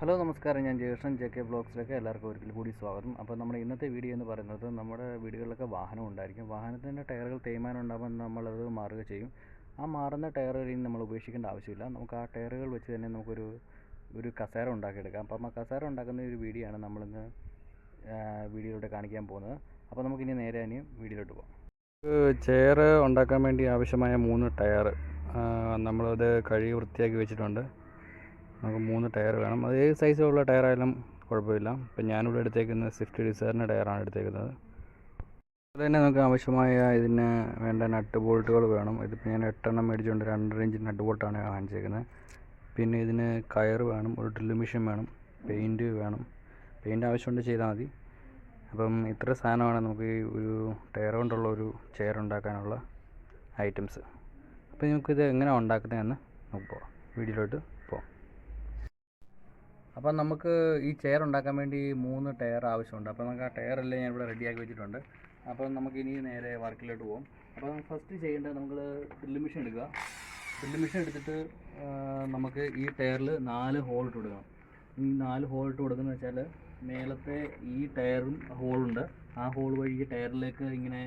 Hello നമസ്കാരം, ഞാൻ ജേഷൻ JK വ്ളോഗ്സിലേക്ക് എല്ലാവർക്കും ഒരിക്കൽ കൂടി സ്വാഗതം. അപ്പോൾ നമ്മുടെ ഇന്നത്തെ വീഡിയോ എന്ന് പറയുന്നത്, നമ്മുടെ വീടുകളിലൊക്കെ വാഹനം ഉണ്ടായിരിക്കും. വാഹനത്തിൻ്റെ ടയറുകൾ തേയ്മാനം ഉണ്ടാകുമ്പോൾ നമ്മളത് മാറുക ചെയ്യും. ആ മാറുന്ന ടയറുകൾ ഇനി നമ്മൾ ഉപേക്ഷിക്കേണ്ട ആവശ്യമില്ല. നമുക്ക് ആ ടയറുകൾ വെച്ച് തന്നെ നമുക്കൊരു കസേര ഉണ്ടാക്കിയെടുക്കാം. അപ്പം ആ കസേര ഉണ്ടാക്കുന്ന ഒരു വീഡിയോ ആണ് നമ്മളിന്ന് വീഡിയോയിലൂടെ കാണിക്കാൻ പോകുന്നത്. അപ്പോൾ നമുക്കിനി നേരെ വീഡിയോയിലോട്ട് പോകാം. ചെയർ ഉണ്ടാക്കാൻ വേണ്ടി ആവശ്യമായ 3 ടയർ നമ്മളത് കഴുകി വൃത്തിയാക്കി വെച്ചിട്ടുണ്ട്. നമുക്ക് 3 ടയർ വേണം. അത് ഏത് സൈസിലുള്ള ടയറായാലും കുഴപ്പമില്ല. ഇപ്പം ഞാനിവിടെ എടുത്തേക്കുന്നത് സ്വിഫ്റ്റ് ഡിസയറിൻ്റെ ടയറാണ് എടുത്തേക്കുന്നത്. അതുപോലെ തന്നെ നമുക്ക് ആവശ്യമായ ഇതിന് വേണ്ട നട്ട് ബോൾട്ടുകൾ വേണം. ഇതിപ്പോൾ ഞാൻ 8 എണ്ണം മേടിച്ചുകൊണ്ട് 2.5 ഇഞ്ച് നട്ട് ബോൾട്ടാണ് വാങ്ങിച്ചേക്കുന്നത്. പിന്നെ ഇതിന് കയർ വേണം, ഒരു ഡ്രിൽ മെഷീൻ വേണം, പെയിൻറ്റ് വേണം. പെയിൻറ്റ് ആവശ്യമുണ്ട് ചെയ്താൽ മതി. അപ്പം ഇത്ര സാധനമാണ് നമുക്ക് ഈ ഒരു ടയർ കൊണ്ടുള്ള ഒരു ചെയർ ഉണ്ടാക്കാനുള്ള ഐറ്റംസ്. അപ്പോൾ നമുക്കിത് എങ്ങനെ ഉണ്ടാക്കുന്നതെന്ന് നമുക്ക് പോകാം, വീഡിയോയിലോട്ട് പോകാം. അപ്പം നമുക്ക് ഈ ചെയർ ഉണ്ടാക്കാൻ വേണ്ടി 3 ടയർ ആവശ്യമുണ്ട്. അപ്പോൾ നമുക്ക് ആ ടയറെല്ലാം ഞാൻ ഇവിടെ റെഡിയാക്കി വെച്ചിട്ടുണ്ട്. അപ്പോൾ നമുക്കിനി നേരെ വർക്കിലോട്ട് പോകും. അപ്പോൾ ഫസ്റ്റ് ചെയ്യേണ്ടത്, നമുക്ക് ഡ്രിൽ മെഷീൻ എടുക്കുക. ഡ്രിൽ മെഷീൻ എടുത്തിട്ട് നമുക്ക് ഈ ടയറിൽ 4 ഹോൾ ഇട്ട് കൊടുക്കണം. ഈ 4 ഹോൾ ഇട്ട് കൊടുക്കുന്നത് വെച്ചാൽ, മേലത്തെ ഈ ടയറും ഹോളുണ്ട്. ആ ഹോൾ വഴി ഈ ടയറിലേക്ക് ഇങ്ങനെ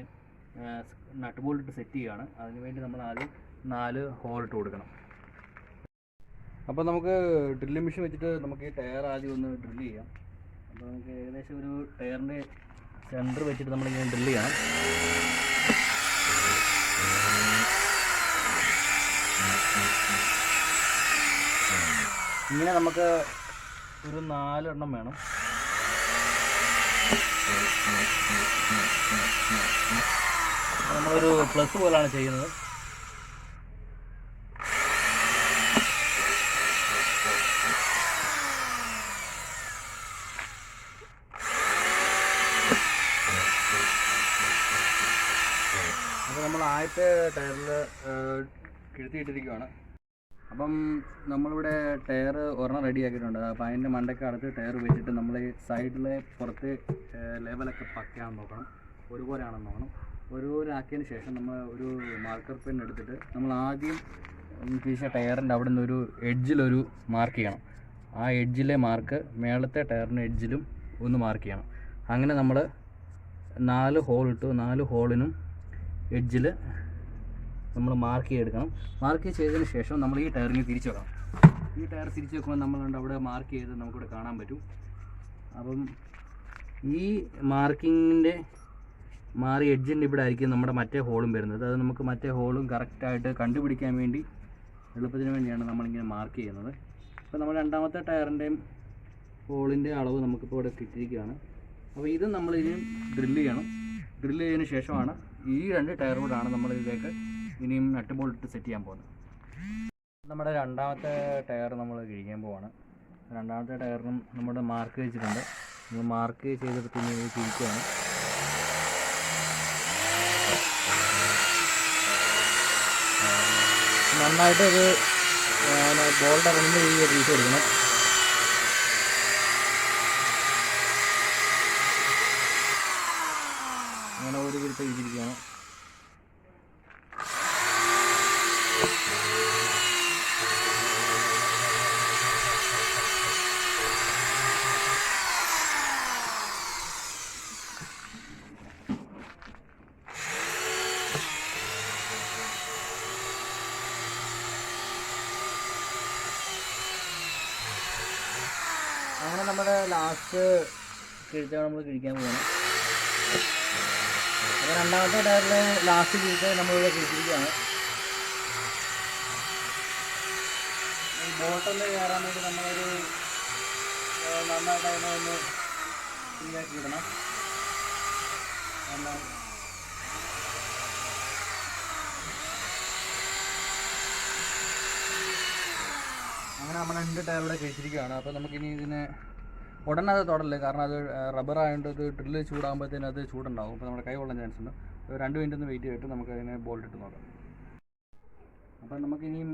നട്ട് ബോൾട്ട് ഇട്ട് സെറ്റ് ചെയ്യുകയാണ്. അതിനുവേണ്ടി നമ്മൾ ആദ്യം 4 ഹോൾ ഇട്ട് കൊടുക്കണം. അപ്പോൾ നമുക്ക് ഡ്രില്ലിംഗ് മെഷീൻ വെച്ചിട്ട് നമുക്ക് ഈ ടയർ ആദ്യം ഒന്ന് ഡ്രില്ല് ചെയ്യാം. അപ്പോൾ നമുക്ക് ഏകദേശം ഒരു ടയറിൻ്റെ സെൻറ്റർ വെച്ചിട്ട് നമ്മളിങ്ങനെ ഡ്രില്ല് ചെയ്യണം. ഇങ്ങനെ നമുക്ക് ഒരു 4 എണ്ണം വേണം. നമ്മളൊരു പ്ലസ് പോലാണ് ചെയ്യുന്നത്. അപ്പോൾ നമ്മൾ ആദ്യത്തെ ടയറിൽ കിഴുത്തിയിട്ടിരിക്കുകയാണ്. അപ്പം നമ്മളിവിടെ ടയർ ഒരെണ്ണം റെഡിയാക്കിയിട്ടുണ്ട്. അപ്പോൾ അതിൻ്റെ മണ്ടയ്ക്ക് അടുത്ത് ടയർ വെച്ചിട്ട് നമ്മൾ ഈ സൈഡിലെ പുറത്ത് ലെവലൊക്കെ പക്കയാണെന്ന് നോക്കണം, ഒരുപോലെയാണെന്ന് നോക്കണം. ഒരുപോലെ ആക്കിയതിന് ശേഷം നമ്മൾ ഒരു മാർക്കർ പെൻ എടുത്തിട്ട് നമ്മൾ ആദ്യം തിരിച്ച ടയറിൻ്റെ അവിടെ നിന്ന് ഒരു എഡ്ജിലൊരു മാർക്ക് ചെയ്യണം. ആ എഡ്ജിലെ മാർക്ക് മേളത്തെ ടയറിൻ്റെ എഡ്ജിലും ഒന്ന് മാർക്ക് ചെയ്യണം. അങ്ങനെ നമ്മൾ 4 ഹോൾ ഇട്ടു. 4 ഹോളിനും എഡ്ജിൽ നമ്മൾ മാർക്ക് ചെയ്തെടുക്കണം. മാർക്ക് ചെയ്തതിന് ശേഷം നമ്മൾ ഈ ടയറിന് തിരിച്ചു വെക്കണം. ഈ ടയർ തിരിച്ചു വെക്കുമ്പോൾ നമ്മളുണ്ട് അവിടെ മാർക്ക് ചെയ്ത് നമുക്കിവിടെ കാണാൻ പറ്റും. അപ്പം ഈ മാർക്കിങ്ങിൻ്റെ മാറി എഡ്ജിൻ്റെ ഇവിടെ ആയിരിക്കും നമ്മുടെ മറ്റേ ഹോളും വരുന്നത്. അത് നമുക്ക് മറ്റേ ഹോളും കറക്റ്റായിട്ട് കണ്ടുപിടിക്കാൻ വേണ്ടി, എളുപ്പത്തിന് വേണ്ടിയാണ് നമ്മളിങ്ങനെ മാർക്ക് ചെയ്യുന്നത്. അപ്പോൾ നമ്മൾ രണ്ടാമത്തെ ടയറിൻ്റെയും ഹോളിൻ്റെ അളവ് നമുക്കിപ്പോൾ ഇവിടെ കിട്ടിയിരിക്കുകയാണ്. അപ്പോൾ ഇത് നമ്മളിനി ഡ്രില്ല് ചെയ്യണം. ഡ്രില്ല് ചെയ്തതിന് ശേഷമാണ് ഈ 2 ടയർ കൂടാണ് നമ്മൾ ഇതിലേക്ക് ഇനിയും നട്ട് ബോൾട്ട് ഇട്ട് സെറ്റ് ചെയ്യാൻ പോകുന്നത്. നമ്മുടെ രണ്ടാമത്തെ ടയർ നമ്മൾ കിഴിക്കാൻ പോവാണ്. രണ്ടാമത്തെ ടയറിനും നമ്മുടെ മാർക്ക് വെച്ചിട്ടുണ്ട്. നമ്മൾ മാർക്ക് ചെയ്തെടുത്ത് ഇനി കിഴിക്കുകയാണ്. നന്നായിട്ട് അത് ബോൾട്ട് ഇറങ്ങുന്ന രീതിയിൽ തിരിച്ചു കൊടുക്കണം. അങ്ങനെ ഒരു വിരുത്ത് ഇരിക്കുകയാണ്. അങ്ങനെ നമ്മുടെ ലാസ്റ്റ് കിഴിച്ചാണ് നമ്മൾ കിഴിക്കാൻ പോകുന്നത്. അപ്പോൾ രണ്ടാമത്തെ ടയറിലെ ലാസ്റ്റ് കിഴിച്ച് നമ്മളിവിടെ കിഴിച്ചിരിക്കുകയാണ്. ഈ ബോട്ടൊന്ന് കയറാൻ വേണ്ടി നമ്മളൊരു നന്നായിട്ട് അതിനെ ഒന്ന് ശരിയാക്കി ഇടണം. അങ്ങനെ നമ്മൾ 2 ടയറിവിടെ കഴിച്ചിരിക്കുകയാണ്. അപ്പോൾ നമുക്കിനി ഇതിനെ ഉടനെ അത് തൊടല്ലേ, കാരണം അത് റബ്ബർ ആയതുകൊണ്ട് ഇത് ഡ്രില്ല് ചൂടാകുമ്പോഴത്തേനും അത് ചൂടുണ്ടാകും. അപ്പോൾ നമ്മുടെ കൈ കൊള്ളാൻ ചാൻസ് ഉണ്ട്. 2 മിനിറ്റ് ഒന്ന് വെയിറ്റ് ചെയ്തിട്ട് നമുക്ക് അതിനെ ബോൾട്ട് ഇട്ട് നോക്കാം. അപ്പം നമുക്കിനിയും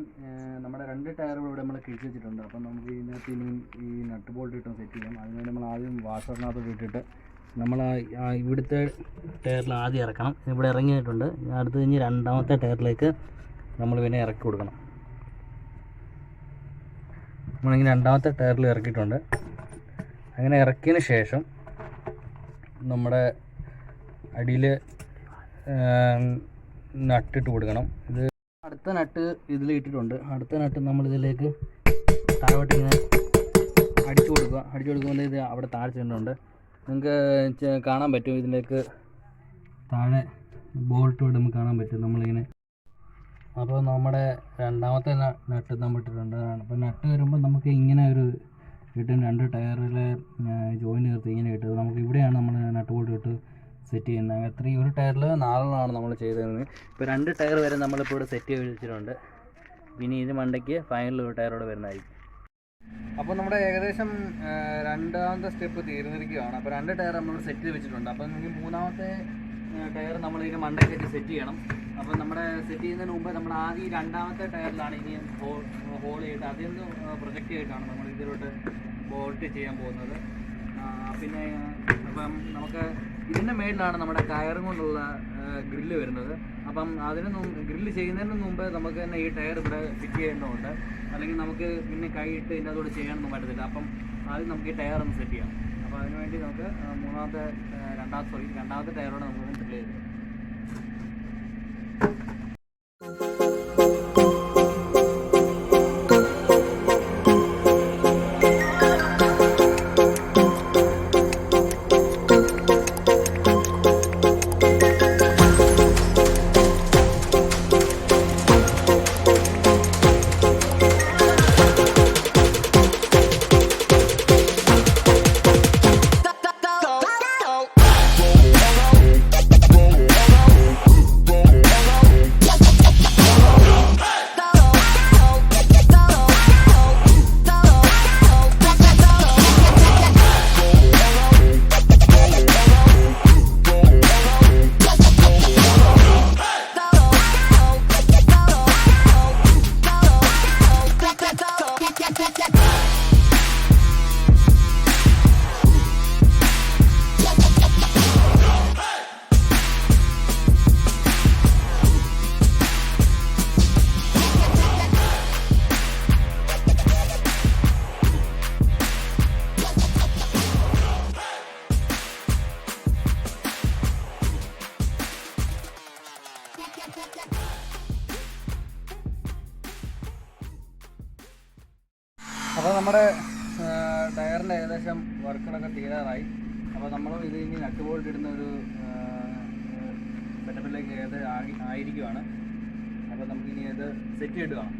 നമ്മുടെ 2 ടയറുകൾ ഇവിടെ നമ്മൾ കിഴിച്ച് വെച്ചിട്ടുണ്ട്. അപ്പം നമുക്ക് ഇതിനകത്ത് ഇനിയും ഈ നട്ട് ബോൾട്ട് ഇട്ടും സെറ്റ് ചെയ്യാം. അതിനുവേണ്ടി നമ്മൾ ആദ്യം വാഷറിനകത്ത് ഇട്ടിട്ട് നമ്മൾ ഇവിടുത്തെ ടയറിൽ ആദ്യം ഇറക്കണം. ഇവിടെ ഇറങ്ങിയിട്ടുണ്ട്. അടുത്ത് കഴിഞ്ഞ് രണ്ടാമത്തെ ടയറിലേക്ക് നമ്മൾ പിന്നെ ഇറക്കി കൊടുക്കണം. നമ്മളിങ്ങനെ രണ്ടാമത്തെ ടയറിൽ ഇറക്കിയിട്ടുണ്ട്. അങ്ങനെ ഇറക്കിയതിന് ശേഷം നമ്മുടെ അടിയിൽ നട്ടിട്ട് കൊടുക്കണം. ഇത് അടുത്ത നട്ട് ഇതിൽ ഇട്ടിട്ടുണ്ട്. അടുത്ത നട്ട് നമ്മളിതിലേക്ക് താഴോട്ടിങ്ങനെ അടിച്ചു കൊടുക്കുമ്പോൾ ഇത് അവിടെ താഴെ ചെല്ലുന്നുണ്ട്. നിങ്ങൾക്ക് കാണാൻ പറ്റും, ഇതിലേക്ക് താഴെ ബോൾട്ട് വിടുമ്പോൾ കാണാൻ പറ്റും നമ്മളിങ്ങനെ. അപ്പോൾ നമ്മുടെ രണ്ടാമത്തെ നട്ട് നമ്മൾ ഇട്ടിട്ടുണ്ട്. അപ്പോൾ നട്ട് വരുമ്പോൾ നമുക്ക് ഇങ്ങനെ ഒരു കിട്ടും. രണ്ട് ടയറിലെ ജോയിൻ്റ് നിർത്തി ഇങ്ങനെ കിട്ടും. നമുക്ക് ഇവിടെയാണ് നമ്മൾ നട്ട് ബോൾട്ട് ഇട്ട് സെറ്റ് ചെയ്യുന്നത്. അത്രയും ഒരു ടയറിൽ 4 നമ്മൾ ചെയ്തത്. ഇപ്പോൾ 2 ടയർ വരെ നമ്മളിപ്പോൾ ഇവിടെ സെറ്റ് ചെയ്ത് വെച്ചിട്ടുണ്ട്. ഇനി ഇത് മണ്ടയ്ക്ക് ഫൈനൽ ഒരു ടയറോടെ വരുന്നതായിരിക്കും. അപ്പോൾ നമ്മുടെ ഏകദേശം രണ്ടാമത്തെ സ്റ്റെപ്പ് തീർന്നിരിക്കുകയാണ്. അപ്പോൾ 2 ടയർ നമ്മൾ സെറ്റ് ചെയ്ത് വെച്ചിട്ടുണ്ട്. അപ്പോൾ നമുക്ക് മൂന്നാമത്തെ ടയർ നമ്മളിതിന് മണ്ടയ്ക്ക് സെറ്റ് ചെയ്യണം. അപ്പോൾ നമ്മുടെ സെറ്റ് ചെയ്യുന്നതിന് മുമ്പ് നമ്മൾ ആദ്യം രണ്ടാമത്തെ ടയറിലാണ് ഇനി ഹോൾ ചെയ്തിട്ട് അതിൽ നിന്ന് പ്രൊജക്റ്റ് ചെയ്തിട്ടാണ് നമ്മൾ ഇതിലോട്ട് ബോൾട്ട് ചെയ്യാൻ പോകുന്നത്. പിന്നെ അപ്പം നമുക്ക് ഇതിൻ്റെ മേളിലാണ് നമ്മുടെ കയറും കൊണ്ടുള്ള ഗ്രില്ല് വരുന്നത്. അപ്പം ഗ്രില്ല് ചെയ്യുന്നതിന് മുമ്പ് നമുക്ക് തന്നെ ഈ ടയർ ഇവിടെ ഫിറ്റ് ചെയ്യേണ്ടതുണ്ട്. അല്ലെങ്കിൽ നമുക്ക് പിന്നെ കൈയിട്ട് ഇതിൻ്റെ അതോട് ചെയ്യാനൊന്നും പറ്റത്തില്ല. അപ്പം ആദ്യം നമുക്ക് ഈ ടയർ ഒന്ന് സെറ്റ് ചെയ്യാം. അപ്പോൾ അതിനുവേണ്ടി നമുക്ക് രണ്ടാമത്തെ ടയറോടെ നമുക്ക് ഡ്രില്ല് ചെയ്ത് അപ്പോൾ നമ്മുടെ ടയറിൻ്റെ ഏകദേശം വർക്കുകളൊക്കെ തീരാറായി. അപ്പോൾ നമ്മൾ ഇത് ഇനി നട്ട് ബോൾട്ട് ഇടുന്ന ഒരു സെറ്റപ്പിലേക്ക് ആയിരിക്കുവാണ്. അപ്പോൾ നമുക്കിനി ഇത് സെറ്റ് ചെയ്തിട്ട് കാണാം.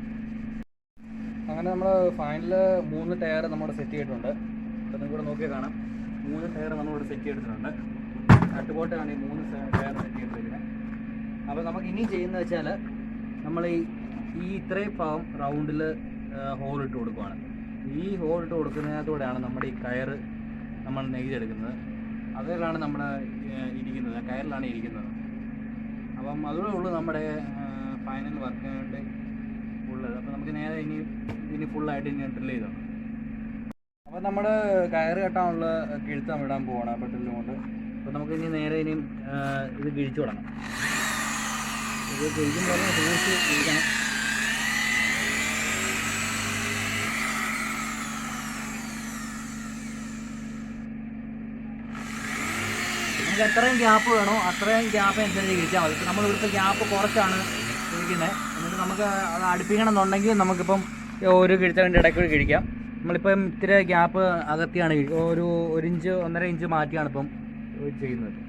അങ്ങനെ നമ്മൾ ഫൈനൽ 3 ടയർ നമ്മുടെ സെറ്റ് ചെയ്തിട്ടുണ്ട്. അപ്പോൾ നിങ്ങൾക്കിവിടെ നോക്കിയാൽ കാണാം 3 ടയർ നമ്മളിവിടെ സെറ്റ് ചെയ്തിട്ടുണ്ട്. നട്ട് ബോൾട്ടാണ് ഈ 3 ടയർ സെറ്റ് ചെയ്തിരിക്കുന്നത്. അപ്പോൾ നമുക്ക് ഇനി ചെയ്യുന്നത് വെച്ചാൽ നമ്മൾ ഈ ഇത്രയും ഭാഗം റൗണ്ടിൽ ഹോളിട്ട് കൊടുക്കുകയാണ്. ഈ ഹോളിട്ട് കൊടുക്കുന്നതിനകത്തൂടെയാണ് നമ്മുടെ ഈ കയറ് നമ്മൾ നെയ്തെടുക്കുന്നത്. അതിലാണ് നമ്മുടെ ഇരിക്കുന്നത്, കയറിലാണ് ഇരിക്കുന്നത്. അപ്പം അതുകൂടെ ഉള്ളൂ നമ്മുടെ ഫൈനൽ വർക്കിന് വേണ്ടി ഉള്ളത്. അപ്പോൾ നമുക്ക് നേരെ ഇനി ഫുള്ളായിട്ട് ഇനി ഡ്രില്ല് ചെയ്തോ. അപ്പോൾ നമ്മൾ കയറ് കെട്ടാനുള്ള കിഴുത്തം ഇടാൻ പോവാണ് ഡ്രില്ലും കൊണ്ട്. അപ്പോൾ നമുക്ക് ഇനി നേരെ ഇനിയും ഇത് കിഴിച്ചു തുടങ്ങാം. ഇത് കിഴിക്കുമ്പോൾ സൂക്ഷിച്ച് കിഴിക്കണം. നമുക്ക് എത്രയും ഗ്യാപ്പ് വേണോ അത്രയും ഗ്യാപ്പ് അനുസരിച്ച് കിഴിച്ചാൽ മതി. ഇപ്പം നമ്മൾ ഇവിടുത്തെ ഗ്യാപ്പ് കുറച്ചാണ് കിഴിക്കുന്നത്. എന്നിട്ട് നമുക്ക് അത് അടുപ്പിക്കണം എന്നുണ്ടെങ്കിൽ നമുക്കിപ്പം ഒരു കിഴിച്ചതിൻ്റെ ഇടയ്ക്ക് കിഴിക്കാം. നമ്മളിപ്പം ഇത്തിരി ഗ്യാപ്പ് അകത്തിയാണ് ഒരു 1 ഇഞ്ച് 1.5 ഇഞ്ച് മാറ്റിയാണ് ഇപ്പം ചെയ്യുന്നത്.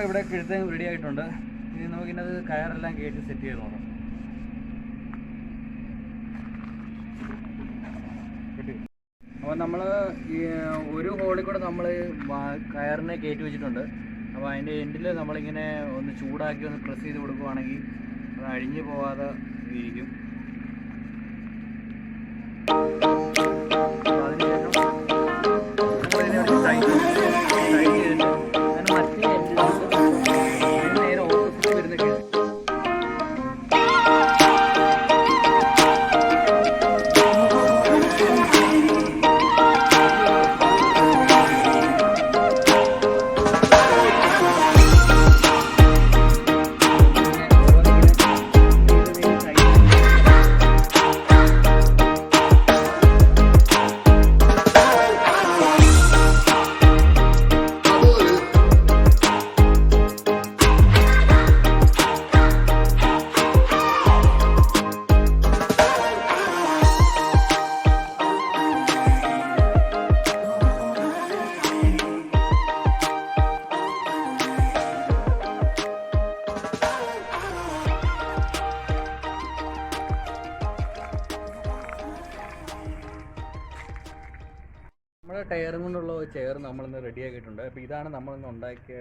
ഇവിടെ കിഴുത്തം റെഡി ആയിട്ടുണ്ട്. ഇനി നമുക്കിന്നത് കയറെല്ലാം കയറ്റി സെറ്റ് ചെയ്ത് നോക്കാം. അപ്പോൾ നമ്മൾ ഈ ഒരു ഹോളിൽ കൂടെ നമ്മൾ കയറിനെ കയറ്റി വെച്ചിട്ടുണ്ട്. അപ്പോൾ അതിൻ്റെ എൻഡിൽ നമ്മളിങ്ങനെ ഒന്ന് ചൂടാക്കി ഒന്ന് പ്രസ് ചെയ്ത് കൊടുക്കുകയാണെങ്കിൽ അത് അഴിഞ്ഞു പോകാതെ ഇരിക്കും. അപ്പോൾ അതിനുശേഷം ടൈറ്റ് ചെയ്തിട്ട് അങ്ങനെ മറ്റേ എൻഡിൽ നേരെ ഓപ്പോസിറ്റ് വരുന്ന കേസ് നമ്മുടെ ടയറും കൊണ്ടുള്ള ചെയർ നമ്മളിന്ന് റെഡിയാക്കിയിട്ടുണ്ട്. അപ്പോൾ ഇതാണ് നമ്മളിന്ന് ഉണ്ടാക്കിയ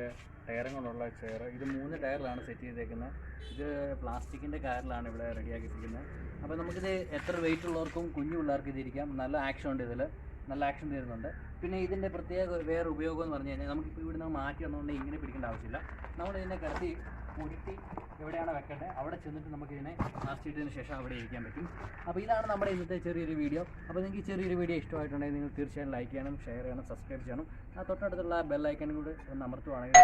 ടയറും കൊണ്ടുള്ള ചെയർ. ഇത് 3 ടയറിലാണ് സെറ്റ് ചെയ്തേക്കുന്നത്. ഇത് പ്ലാസ്റ്റിക്കിൻ്റെ കയറിലാണ് ഇവിടെ റെഡിയാക്കിയിരിക്കുന്നത്. അപ്പോൾ നമുക്കിത് എത്ര വെയിറ്റ് ഉള്ളവർക്കും കുഞ്ഞു പിള്ളേർക്ക് ഇതിരിക്കാം. നല്ല ആക്ഷൻ ഉണ്ട്, ഇതിൽ നല്ല ആക്ഷൻ തരുന്നുണ്ട്. പിന്നെ ഇതിൻ്റെ പ്രത്യേക വേറെ ഉപയോഗം എന്ന് പറഞ്ഞു കഴിഞ്ഞാൽ നമുക്കിപ്പോൾ ഇവിടുന്ന് മാറ്റി വന്നുകൊണ്ട് ഇങ്ങനെ പിടിക്കേണ്ട ആവശ്യമില്ല. നമ്മളിതിനെ കിടത്തി ഉരുട്ടി എവിടെയാണ് വെക്കേണ്ടത് അവിടെ ചെന്നിട്ട് നമുക്കിതിനെ മാറ്റിയിട്ടതിന് ശേഷം അവിടെ ഇരിക്കാൻ പറ്റും. അപ്പോൾ ഇതാണ് നമ്മുടെ ഇന്നത്തെ ചെറിയൊരു വീഡിയോ. അപ്പോൾ നിങ്ങൾക്ക് ഈ ചെറിയൊരു വീഡിയോ ഇഷ്ടമായിട്ടുണ്ടെങ്കിൽ നിങ്ങൾ തീർച്ചയായും ലൈക്ക് ചെയ്യണം, ഷെയർ ചെയ്യണം, സബ്സ്ക്രൈബ് ചെയ്യണം. ആ തൊട്ടടുത്തുള്ള ബെൽ ഐക്കണും കൂടി ഒന്ന് അമർത്തുവാണെങ്കിൽ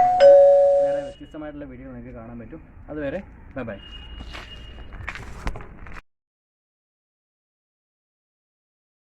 വേറെ വ്യത്യസ്തമായിട്ടുള്ള വീഡിയോ നിങ്ങൾക്ക് കാണാൻ പറ്റും. അതുവരെ ബൈ ബൈ.